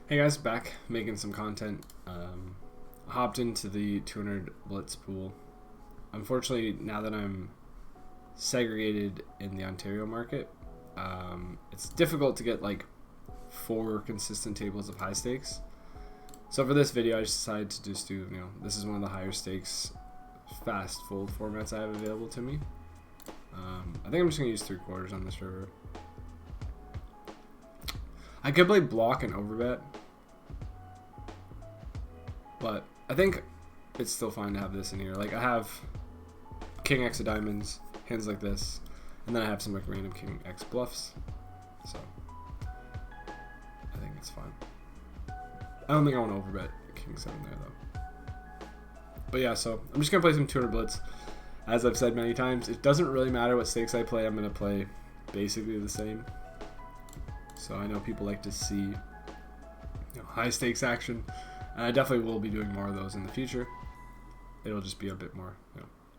Hey guys, back making some content. Hopped into the 200 Blitz pool. Unfortunately, now that I'm segregated in the Ontario market, it's difficult to get like 4 consistent tables of high stakes. So for this video, I just decided to just do, this is one of the higher stakes fast fold formats I have available to me. I think I'm just going to use 3/4 on this river. I could play block and overbet, but I think it's still fine to have this in here. Like, I have King X of diamonds, hands like this, and then I have some like random King X bluffs, so I think it's fine. I don't think I want to overbet King 7 there though. But yeah, so I'm just going to play some 200 Blitz. As I've said many times, it doesn't really matter what stakes I play, I'm going to play basically the same. So I know people like to see high stakes action, and I definitely will be doing more of those in the future. It'll just be a bit more,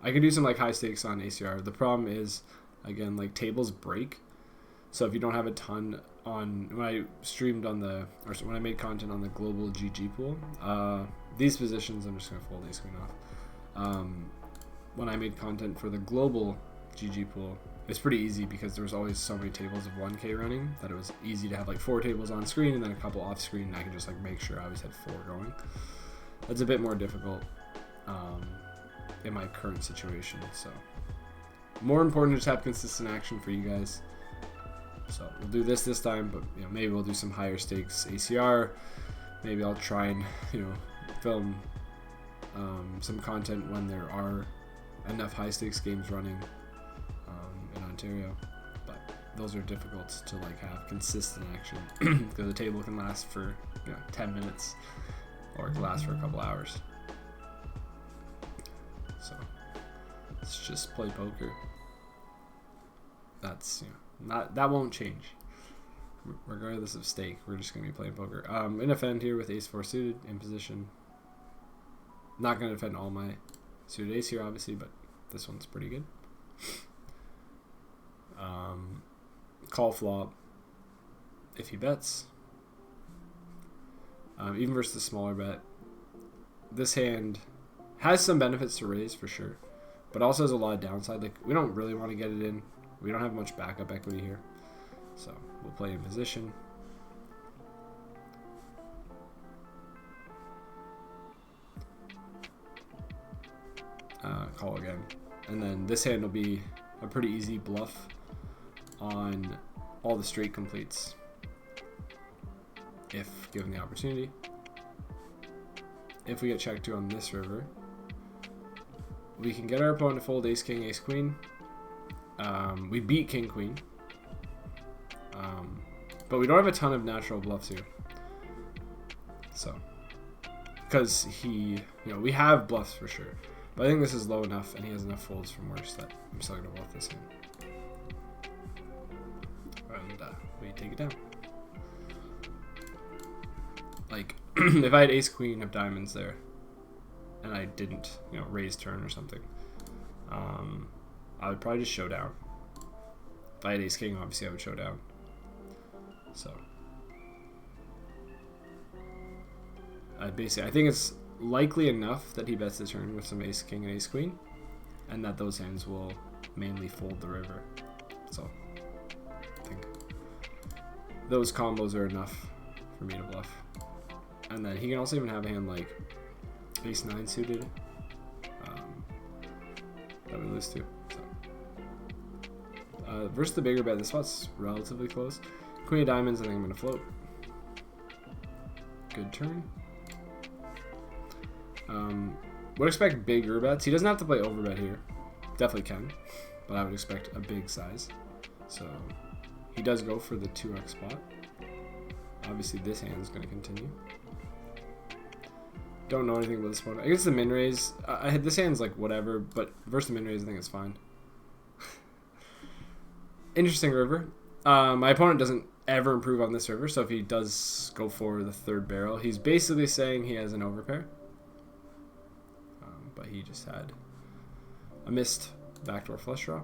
I can do some like high stakes on ACR. The problem is, again, like tables break. So if you don't have a ton on, when I streamed on the, or when I made content on the global GG pool, these positions, I'm just going to fold ace queen off. When I made content for the global GG pool, it's pretty easy because there was always so many tables of 1K running that it was easy to have like 4 tables on screen and then a couple off screen, and I could just like make sure I always had 4 going. That's a bit more difficult in my current situation, so more important to just have consistent action for you guys. So we'll do this time, but maybe we'll do some higher stakes ACR. Maybe I'll try and film some content when there are enough high stakes games running in Ontario, but those are difficult to like have consistent action because the table can last for 10 minutes or it can last for a couple hours. So let's just play poker. That's that won't change regardless of stake. We're just gonna be playing poker. In defend here with ace 4 suited in position. Not gonna defend all my suited ace here obviously, but this one's pretty good. Call flop if he bets. Even versus the smaller bet, this hand has some benefits to raise for sure, but also has a lot of downside. Like, we don't really want to get it in. We don't have much backup equity here, so we'll play in position. Call again, and then this hand will be a pretty easy bluff on all the straight completes if given the opportunity. If we get checked to on this river, we can get our opponent to fold ace king ace queen. We beat king queen, but we don't have a ton of natural bluffs here, so because we have bluffs for sure, but I think this is low enough and he has enough folds from worse that I'm still gonna bluff this hand. And we take it down. Like, if I had ace queen of diamonds there and I didn't raise turn or something, I would probably just show down. If I had ace king, obviously I would show down. So I think it's likely enough that he bets the turn with some ace king and ace queen, and that those hands will mainly fold the river. So I think those combos are enough for me to bluff. And then he can also even have a hand like ace 9 suited that we lose to. So versus the bigger bet, this spot's relatively close. Queen of diamonds, I think I'm going to float. Good turn. Would expect bigger bets. He doesn't have to play overbet here. Definitely can, but I would expect a big size. So he does go for the 2x spot. Obviously this hand is going to continue. Don't know anything about this one. I guess the min raise, this hand's like whatever, but versus the min raise I think it's fine. Interesting river. My opponent doesn't ever improve on this river, so if he does go for the 3rd barrel, he's basically saying he has an overpair. But he just had a missed backdoor flush draw.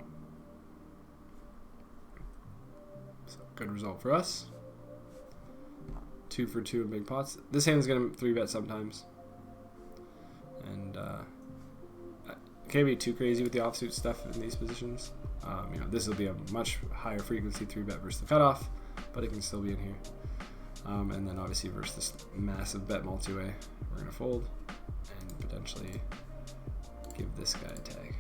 So good result for us. 2 for 2 in big pots. This hand's gonna 3-bet sometimes, and can't be too crazy with the offsuit stuff in these positions. You know, this will be a much higher frequency 3-bet versus the cutoff, but it can still be in here. And then obviously versus this massive bet multi-way, we're gonna fold and potentially give this guy a tag.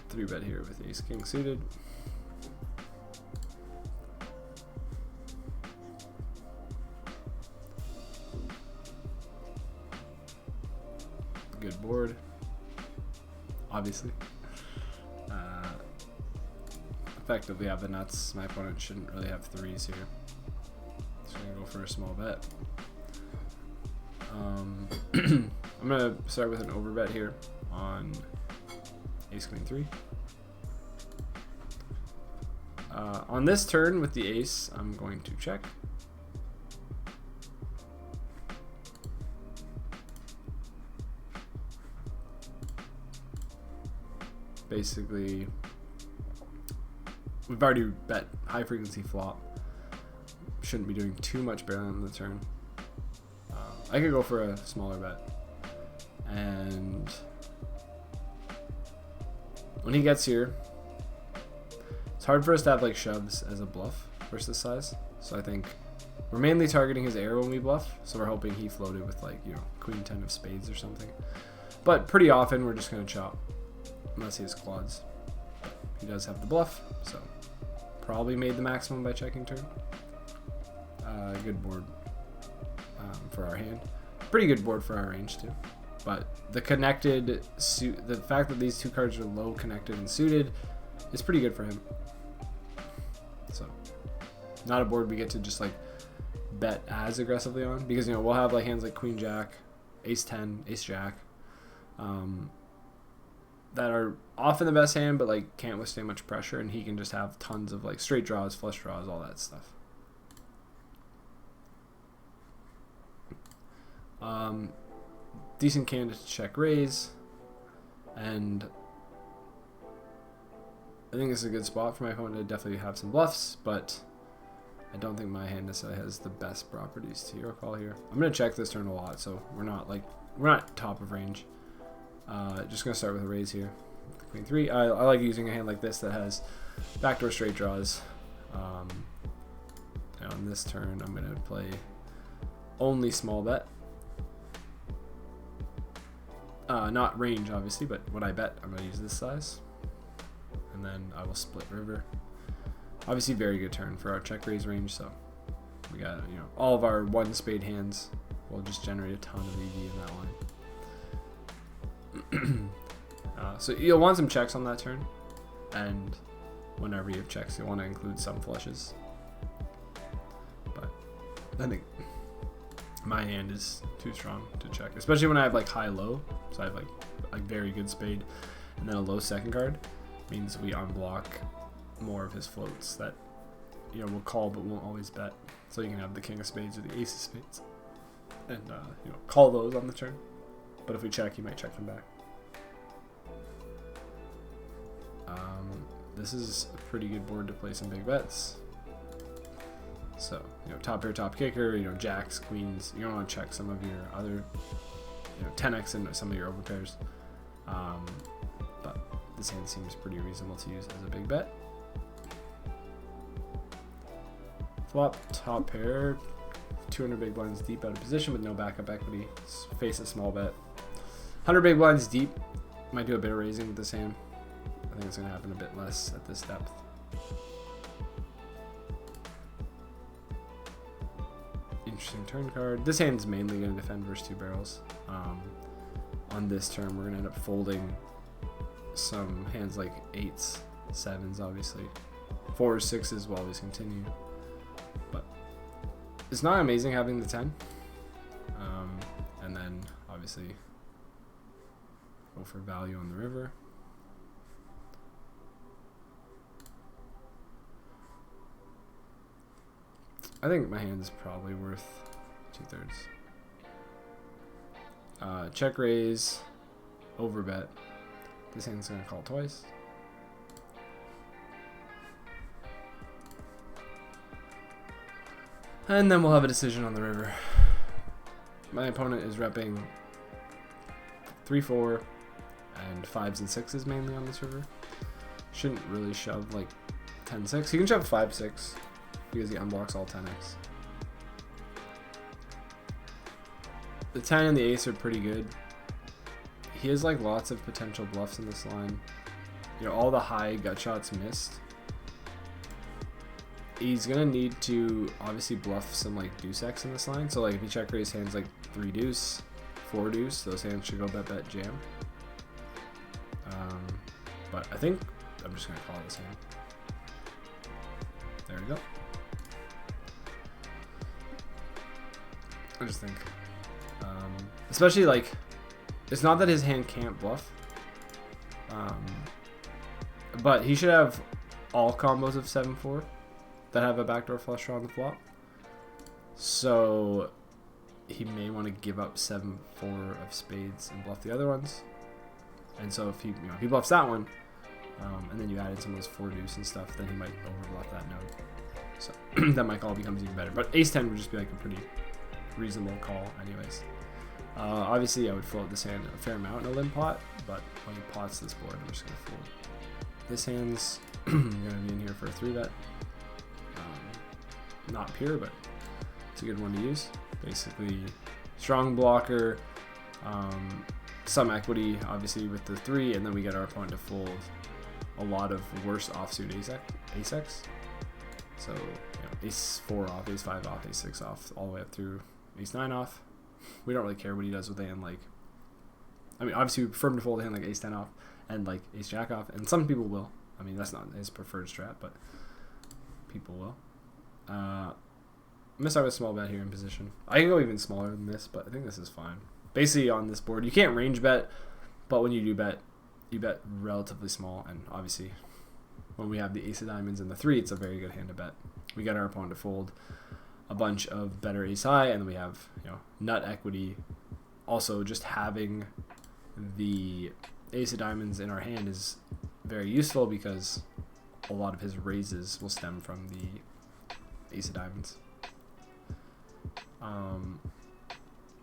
3-bet here with ace king suited. Good board, obviously. Effectively have the nuts. My opponent shouldn't really have 3s here. So I'm gonna go for a small bet. I'm gonna start with an overbet here on ace queen 3. On this turn with the ace, I'm going to check. Basically, we've already bet high frequency flop. Shouldn't be doing too much barreling on the turn. I could go for a smaller bet. And when he gets here, it's hard for us to have like shoves as a bluff versus size. So I think we're mainly targeting his air when we bluff. So we're hoping he floated with like, you know, queen 10 of spades or something. But pretty often we're just going to chop. Unless he has quads. He does have the bluff, so probably made the maximum by checking turn. Good board for our hand. Pretty good board for our range too. But the connected suit, the fact that these two cards are low connected and suited is pretty good for him. So not a board we get to just like bet as aggressively on, because you know we'll have like hands like queen jack, ace 10, ace jack. That are often the best hand, but like can't withstand much pressure, and he can just have tons of like straight draws, flush draws, all that stuff. Decent candidate to check raise, and I think this is a good spot for my opponent to definitely have some bluffs, but I don't think my hand necessarily has the best properties to hero call here. I'm gonna check this turn a lot, so we're not top of range. Just gonna start with a raise here. Queen 3. I like using a hand like this that has backdoor straight draws. And on this turn, I'm gonna play only small bet. Not range, obviously, but when I bet, I'm gonna use this size, and then I will split river. Obviously, very good turn for our check raise range. So we got, you know, all of our one spade hands will just generate a ton of EV in that line. So you'll want some checks on that turn, and whenever you have checks, you'll want to include some flushes. But I think my hand is too strong to check, especially when I have like high-low. So I have like a very good spade, and then a low second card means we unblock more of his floats that, you know, we'll call but won't always bet. So you can have the king of spades or the ace of spades, and you know, call those on the turn. But if we check, he might check them back. This is a pretty good board to play some big bets. So, you know, top pair, top kicker, you know, jacks, queens. You don't want to check some of your other, you know, 10x and some of your overpairs. But this hand seems pretty reasonable to use as a big bet. Flop, top pair, 200 big blinds deep out of position with no backup equity. Face a small bet. 100 big blinds deep. Might do a bit of raising with this hand. I think it's going to happen a bit less at this depth. Interesting turn card. This hand's mainly going to defend versus two barrels. On this turn, we're going to end up folding some hands like 8s, 7s, obviously. 4s, 6s will always continue. But it's not amazing having the 10. And then, obviously, go for value on the river. I think my hand is probably worth 2/3. Check raise, overbet. This hand's gonna call twice. And then we'll have a decision on the river. My opponent is repping 3-4 and 5s and 6s mainly on this river. Shouldn't really shove like 10-6. He can shove 5-6 because he unblocks all 10x. The 10 and the ace are pretty good. He has like lots of potential bluffs in this line. You know, all the high gut shots missed. He's gonna need to obviously bluff some like deuce X in this line. So like if you check raise hands like 3 deuce, 4 deuce, those hands should go bet jam. But I think I'm just gonna call this hand. There we go. I just think, especially like, it's not that his hand can't bluff, but he should have all combos of 7-4 that have a backdoor flush draw on the flop. So he may want to give up 7-4 of spades and bluff the other ones. And so if he, if he bluffs that one, and then you add in some of those 4 deuce and stuff, then he might overbluff that node. So that my call becomes even better. But ace 10 would just be like a pretty reasonable call anyways. Obviously I would float this hand a fair amount in a limp pot, but when he pots this board, I'm just going to fold. This hand's going to be in here for a 3-bet. Not pure, but it's a good one to use. Basically, strong blocker, some equity, obviously, with the 3, and then we get our opponent to fold a lot of worse offsuit ace-x. So, ace 4 off, ace 5 off, ace 6 off, all the way up through ace 9 off. We don't really care what he does with a hand like, I mean, obviously we prefer him to fold a hand like ace 10 off and like ace jack off, and some people will. I mean, that's not his preferred strat, but people will. I'm gonna start with small bet here in position. I can go even smaller than this, but I think this is fine. Basically on this board, you can't range bet, but when you do bet, you bet relatively small, and obviously when we have the ace of diamonds and the 3, it's a very good hand to bet. We get our opponent to fold a bunch of better ace high, and then we have, nut equity. Also, just having the ace of diamonds in our hand is very useful because a lot of his raises will stem from the ace of diamonds.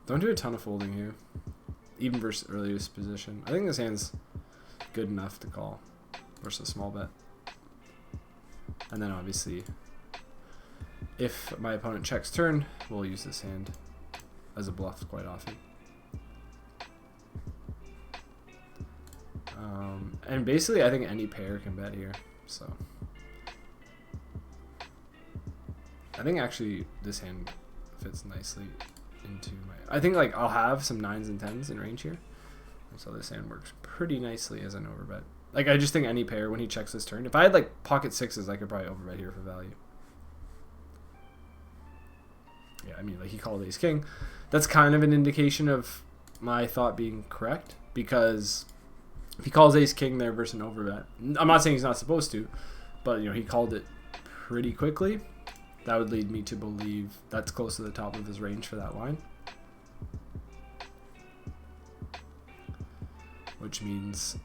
Don't do a ton of folding here, even versus earliest position. I think this hand's good enough to call versus small bet. And then obviously, if my opponent checks turn, we'll use this hand as a bluff quite often. And basically, I think any pair can bet here. So I think actually this hand fits nicely into my... I think like I'll have some 9s and 10s in range here. And so this hand works pretty nicely as an overbet. Like I just think any pair when he checks this turn. If I had like pocket 6s, I could probably overbet here for value. Yeah, I mean like he called ace king. That's kind of an indication of my thought being correct, because if he calls ace king there versus an overbet, I'm not saying he's not supposed to, but he called it pretty quickly. That would lead me to believe that's close to the top of his range for that line. Which means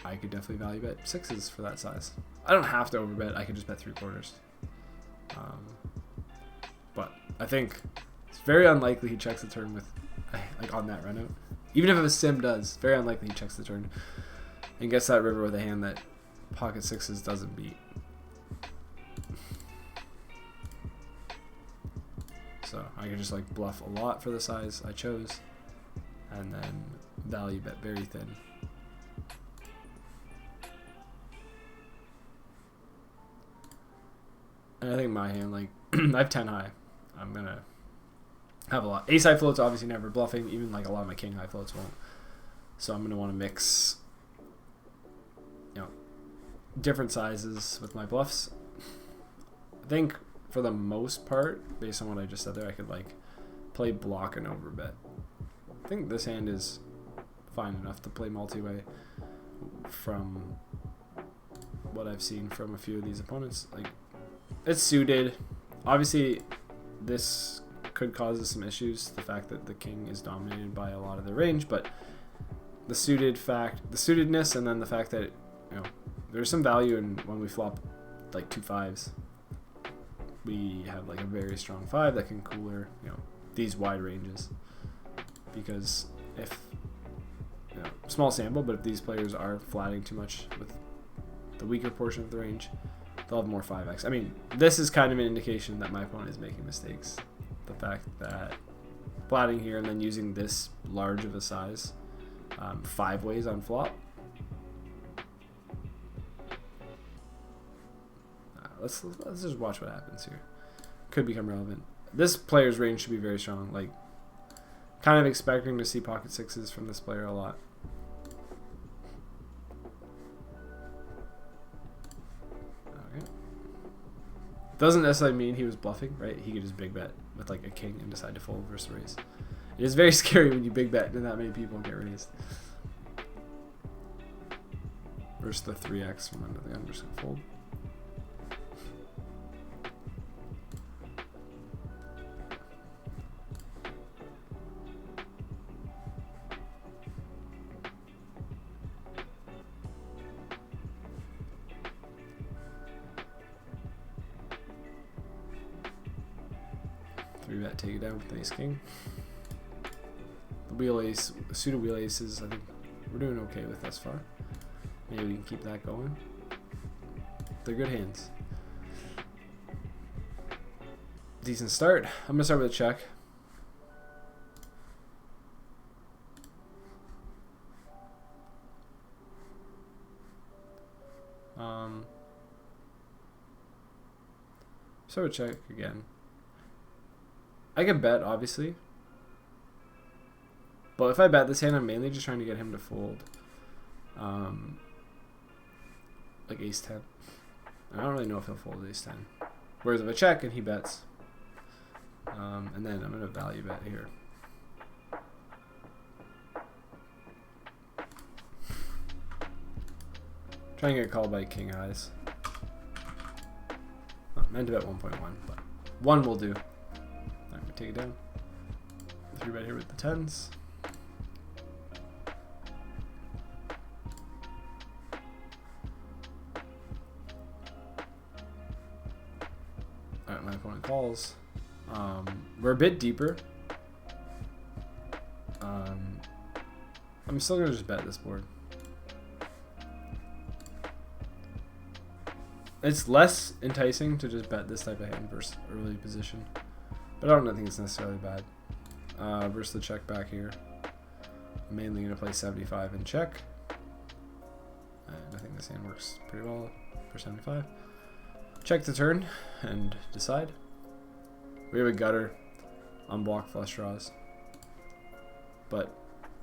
I could definitely value bet 6s for that size. I don't have to overbet, I could just bet 3/4. But I think it's very unlikely he checks the turn with, like on that run out. Even if a sim does, very unlikely he checks the turn and gets that river with a hand that pocket 6s doesn't beat. So I can just like bluff a lot for the size I chose, and then value bet very thin. And I think my hand, like I have 10 high, I'm gonna have a lot. Ace high floats obviously never bluffing, even like a lot of my king high floats won't. So I'm gonna want to mix, different sizes with my bluffs. I think for the most part, based on what I just said there, I could like play block and overbet. I think this hand is fine enough to play multi-way from what I've seen from a few of these opponents. Like, it's suited. Obviously, this could cause us some issues, the fact that the king is dominated by a lot of the range, but the suitedness, and then the fact that there's some value in when we flop like 2 5s. we have like a very strong 5 that can cooler, these wide ranges. Because if, small sample, but if these players are flatting too much with the weaker portion of the range, they'll have more 5x. I mean, this is kind of an indication that my opponent is making mistakes. The fact that flatting here and then using this large of a size 5 ways on flop. Let's just watch what happens here. Could become relevant. This player's range should be very strong. Like, kind of expecting to see pocket 6s from this player a lot. Okay. Doesn't necessarily mean he was bluffing, right? He could just big bet with like a king and decide to fold versus raise. It is very scary when you big bet and that many people get raised. Versus the 3x from under the gun, just gonna fold. Bet, take it down with ace king. The wheel ace, pseudo wheel aces, I think we're doing okay with thus far. Maybe we can keep that going. They're good hands. Decent start. I'm gonna start with a check. Start with check again. I can bet, obviously. But if I bet this hand, I'm mainly just trying to get him to fold. Like ace 10. I don't really know if he'll fold ace 10. Whereas if I check and he bets. And then I'm going to value bet here. Trying to get called by king highs. Oh, I meant to bet 1.1, but 1 will do. Take it down. 3 bet here with the 10s. Alright, my opponent calls. We're a bit deeper. I'm still gonna just bet this board. It's less enticing to just bet this type of hand versus early position. But I don't think it's necessarily bad. Versus the check back here. I'm mainly going to play 75 and check. And I think this hand works pretty well for 75. Check the turn and decide. We have a gutter on block flush draws. But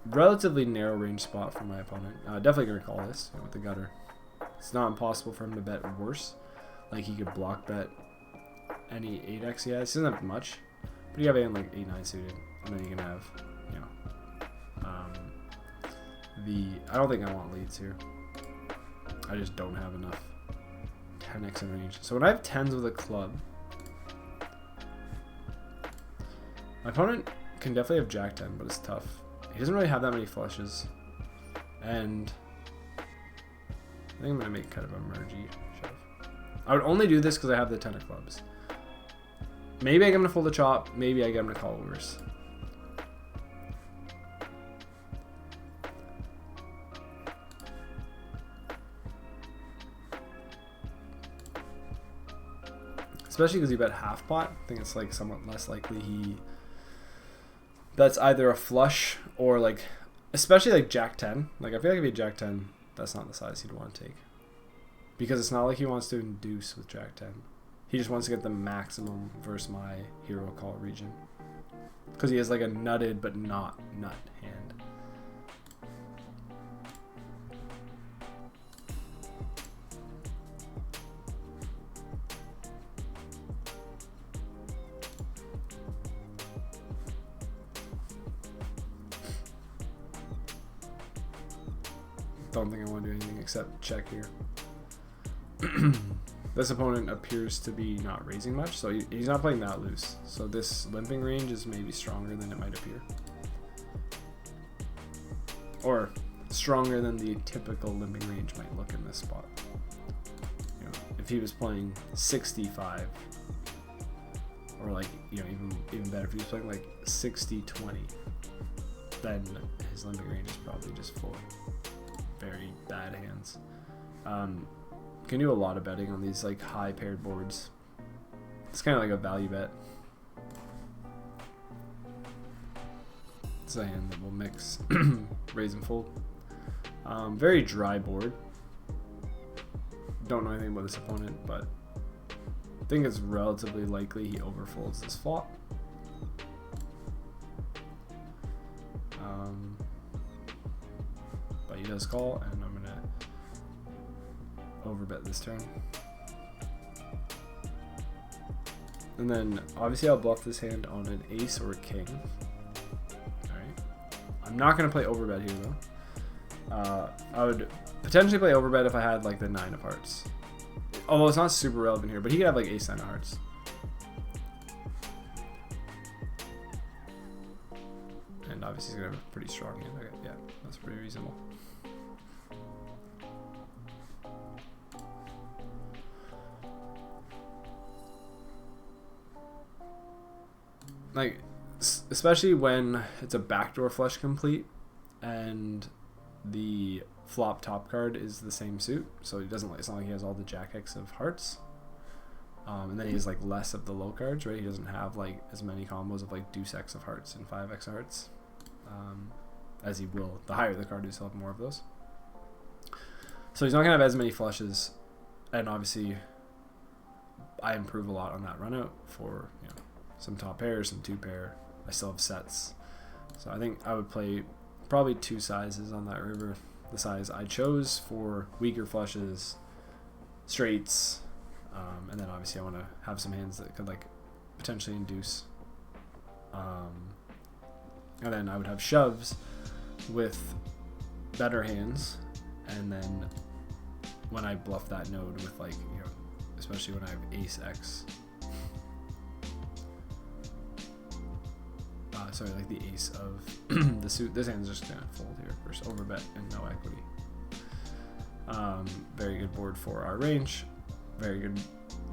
relatively narrow range spot for my opponent. Definitely going to call this with the gutter. It's not impossible for him to bet worse. Like he could block bet any 8x he has. He doesn't have much. But you have a hand like 8-9 suited, and then you can have, I don't think I want leads here. I just don't have enough 10x in range. So when I have 10s with a club, my opponent can definitely have jack 10, but it's tough. He doesn't really have that many flushes, and I think I'm gonna make kind of a mergey shove. I would only do this because I have the 10 of clubs. Maybe I get him to fold a chop. Maybe I get him to call overs. Especially because he bet half pot. I think it's like somewhat less likely he bets either a flush or like, especially like jack 10. Like I feel like if he had jack 10, that's not the size he'd want to take. Because it's not like he wants to induce with jack 10. He just wants to get the maximum versus my hero call region. Because he has like a nutted but not nut hand. Don't think I want to do anything except check here. This opponent appears to be not raising much, so he's not playing that loose. So this limping range is maybe stronger than it might appear. Or stronger than the typical limping range might look in this spot. If he was playing 65, or like, you know, even better if he's playing like 60-20, then his limit range is probably just full of very bad hands. Can do a lot of betting on these like high paired boards. It's kind of like a value bet. It's a hand that will mix, raise and fold. Very dry board. Don't know anything about this opponent, but I think it's relatively likely he overfolds this flop. But he does call, and I'm gonna overbet this turn. And then obviously I'll bluff this hand on an ace or a king. Alright. I'm not gonna play overbet here though. I would potentially play overbet if I had like the 9 of hearts. Although it's not super relevant here, but he could have like ace 9 of hearts. And obviously he's gonna have a pretty strong hand. Okay, yeah, that's pretty reasonable. Like, especially when it's a backdoor flush complete and the flop top card is the same suit, so he doesn't, it's not like he has all the jack X of hearts, and then he has like less of the low cards, right? He doesn't have like as many combos of like deuce X of hearts and 5X of hearts, as he will. The higher the card is, he'll have more of those. So he's not gonna have as many flushes, and obviously I improve a lot on that run out for, you know, some top pairs, some 2-pair. I still have sets, so I think I would play probably 2 sizes on that river. The size I chose for weaker flushes, straights, and then obviously I want to have some hands that could like potentially induce. And then I would have shoves with better hands, and then when I bluff that node with like, you know, especially when I have ace X. Sorry, like the ace of the suit. This hand's just gonna fold here versus overbet and no equity. Very good board for our range. Very good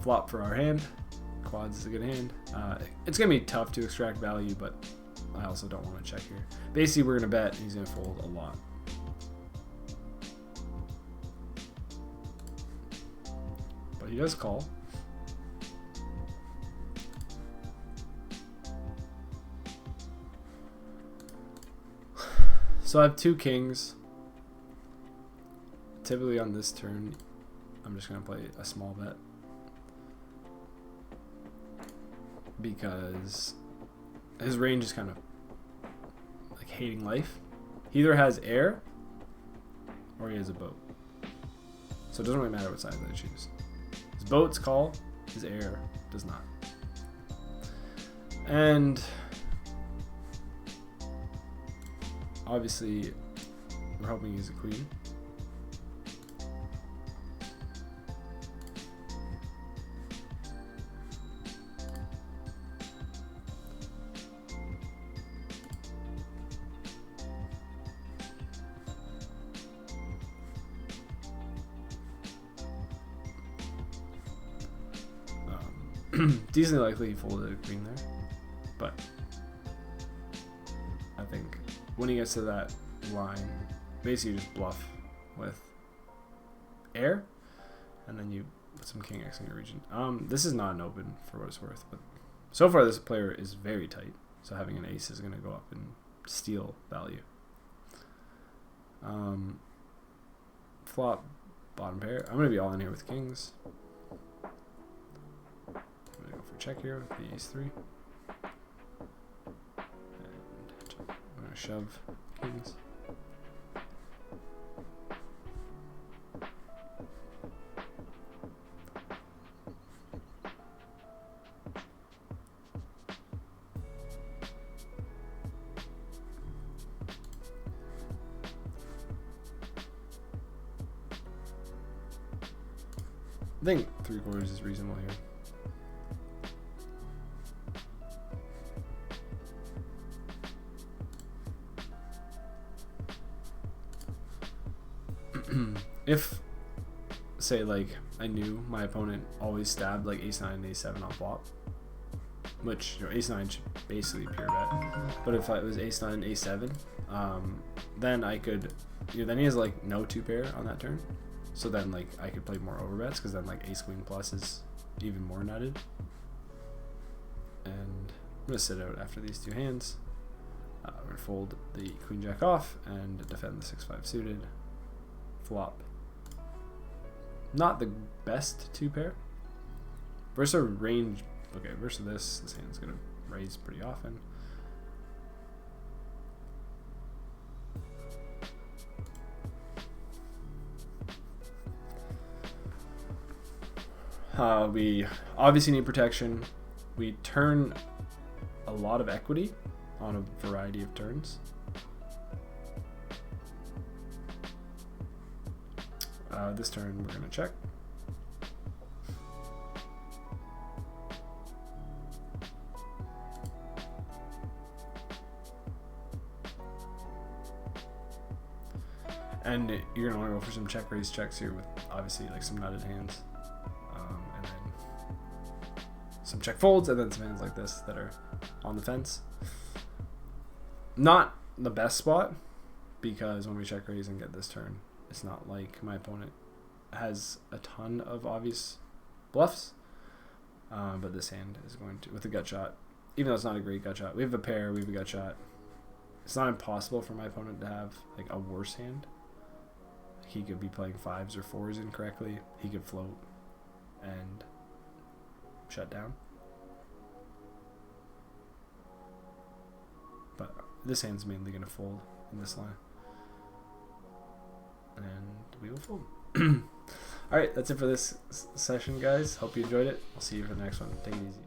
flop for our hand. Quads is a good hand. It's gonna be tough to extract value, but I also don't want to check here. Basically, we're gonna bet and he's gonna fold a lot. But he does call. So I have 2 kings. Typically on this turn, I'm just going to play a small bet, because his range is kind of like hating life. He either has air or he has a boat. So it doesn't really matter what side I choose. His boats call, his air does not. And obviously, we're hoping he's a queen. Decently likely he folded a queen there, but I think when he gets to that line, basically you just bluff with air, and then you put some king X in your region. This is not an open for what it's worth, but so far this player is very tight, so having an ace is going to go up in steal value. Flop bottom pair. I'm going to be all in here with kings. I'm going to go for check here with the ace 3. I'm going to shove kings. I think 3/4 is reasonable here. If, say, like, I knew my opponent always stabbed like ace 9 and ace 7 on flop, which ace 9 should basically pure bet. But if it was ace 9, ace 7, then I could, then he has like no 2-pair on that turn. So then like I could play more overbets because then like ace queen plus is even more nutted. And I'm gonna sit out after these 2 hands. We're gonna fold the queen jack off and defend the 6-5 suited. Flop. Not the best 2-pair. Versus a range. Okay, versus this hand's gonna raise pretty often. We obviously need protection. We turn a lot of equity on a variety of turns. This turn we're gonna check. And you're gonna want to go for some check raise checks here with obviously like some nutted hands, and then some check folds, and then some hands like this that are on the fence. Not the best spot, because when we check raise and get this turn, it's not like my opponent has a ton of obvious bluffs, but this hand is going to, with a gut shot, even though it's not a great gut shot, we have a pair, we have a gut shot. It's not impossible for my opponent to have like a worse hand. He could be playing 5s or 4s incorrectly. He could float and shut down. But this hand's mainly going to fold in this line. And we will fold. Alright, that's it for this session, guys. Hope you enjoyed it. I'll see you for the next one. Take it easy.